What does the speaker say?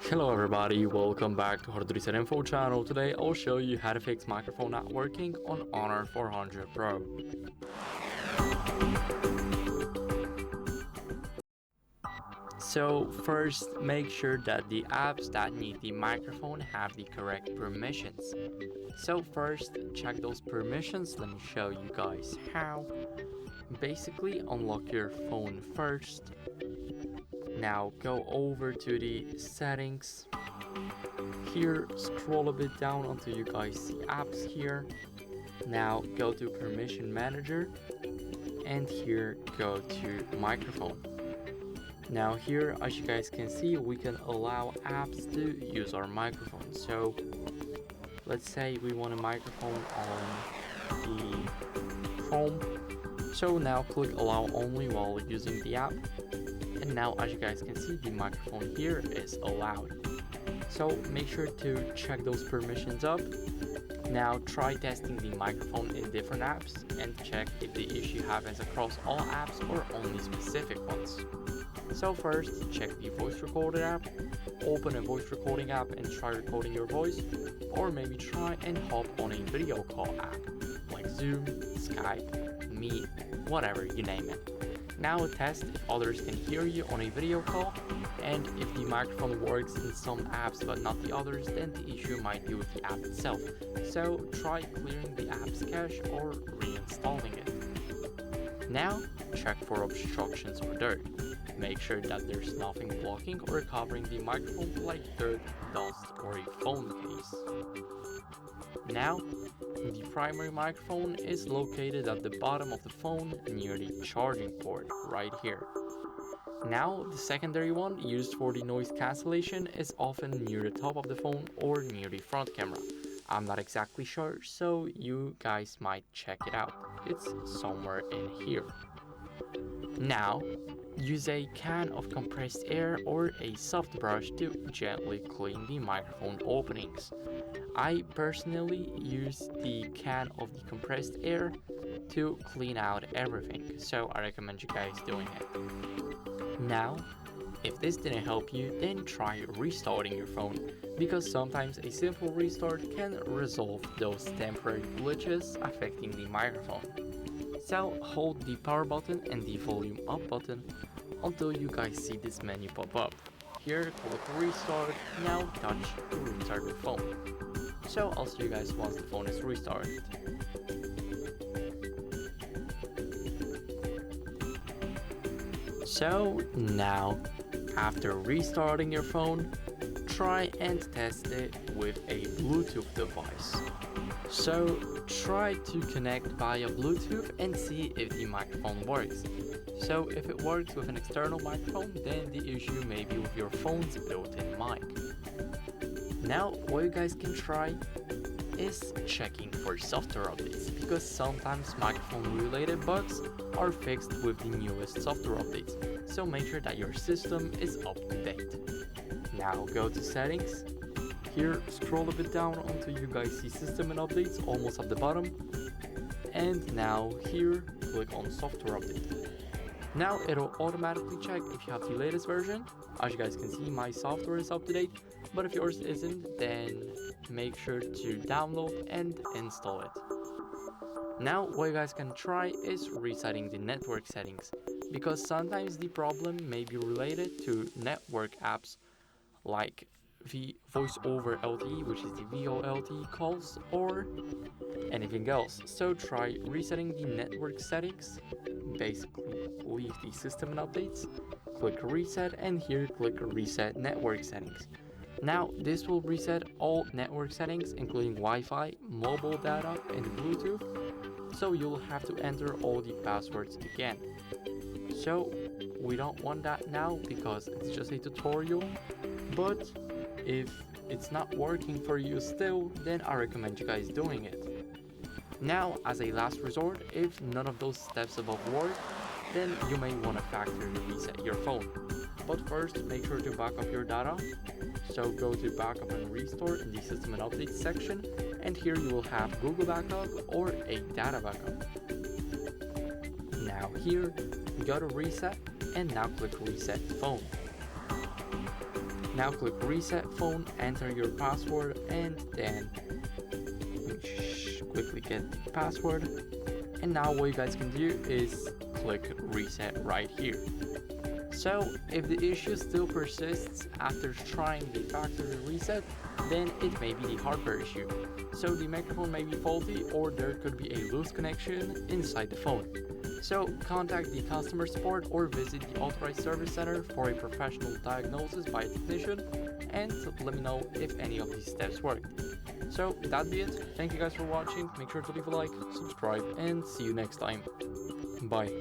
Hello everybody, welcome back to HardReset.Info channel. Today I'll show you how to fix microphone not working on Honor 400 Pro. So first, make sure that the apps that need the microphone have the correct permissions. So first, check those permissions. Let me show you guys how. Basically, unlock your phone first. Now go over to the settings. Here, scroll a bit down until you guys see apps here. Now go to permission manager, and here go to microphone. Now here, as you guys can see, we can allow apps to use our microphone. So let's say we want a microphone on the Chrome. So now click allow only while using the app. And now as you guys can see, the microphone here is allowed. So make sure to check those permissions up. Now try testing the microphone in different apps and check if the issue happens across all apps or only specific ones. So first, check the voice recorder app. Open a voice recording app and try recording your voice, or maybe try and hop on a video call app like Zoom, Skype, Meet, whatever, you name it. Now test if others can hear you on a video call, and if the microphone works in some apps but not the others, then the issue might be with the app itself. So try clearing the app's cache or reinstalling it. Now check for obstructions or dirt. Make sure that there's nothing blocking or covering the microphone like dirt, dust, or a phone case. Now, the primary microphone is located at the bottom of the phone near the charging port, right here. Now, the secondary one, used for the noise cancellation, is often near the top of the phone or near the front camera. I'm not exactly sure, so you guys might check it out. It's somewhere in here. Now, use a can of compressed air or a soft brush to gently clean the microphone openings. I personally use the can of the compressed air to clean out everything, so I recommend you guys doing it. Now, if this didn't help you, then try restarting your phone, because sometimes a simple restart can resolve those temporary glitches affecting the microphone. So hold the power button and the volume up button until you guys see this menu pop up. Here, click restart. Now touch to restart your phone. So I'll see you guys once the phone is restarted. So now, after restarting your phone, try and test it with a Bluetooth device. So try to connect via Bluetooth and see if the microphone works. So if it works with an external microphone, then the issue may be with your phone's built-in mic. Now what you guys can try is checking for software updates, because sometimes microphone related bugs are fixed with the newest software updates. So make sure that your system is up to date. Now go to settings. Here, scroll a bit down until you guys see system and updates almost at the bottom. And now here, click on software update. Now it'll automatically check if you have the latest version. As you guys can see, my software is up to date, but if yours isn't, then make sure to download and install it. Now what you guys can try is resetting the network settings, because sometimes the problem may be related to network apps like the voice over LTE, which is the VoLTE calls, or anything else. So try resetting the network settings. Basically, leave the system and updates, click reset, and here click reset network settings. Now this will reset all network settings, including Wi-Fi, mobile data, and Bluetooth. So you'll have to enter all the passwords again. So we don't want that now because it's just a tutorial, but if it's not working for you still, then I recommend you guys doing it. Now, as a last resort, if none of those steps above work, then you may want to factory reset your phone. But first, make sure to back up your data. So go to backup and restore in the system and updates section, and here you will have Google Backup or a data backup. Now here, go to reset, and now click reset phone. Now click reset phone, enter your password, and then quickly get the password. And now what you guys can do is click reset right here. So if the issue still persists after trying the factory reset, then it may be the hardware issue. So the microphone may be faulty, or there could be a loose connection inside the phone. So contact the customer support or visit the authorized service center for a professional diagnosis by a technician, and let me know if any of these steps worked. So that'd be it. Thank you guys for watching. Make sure to leave a like, subscribe, and see you next time. Bye.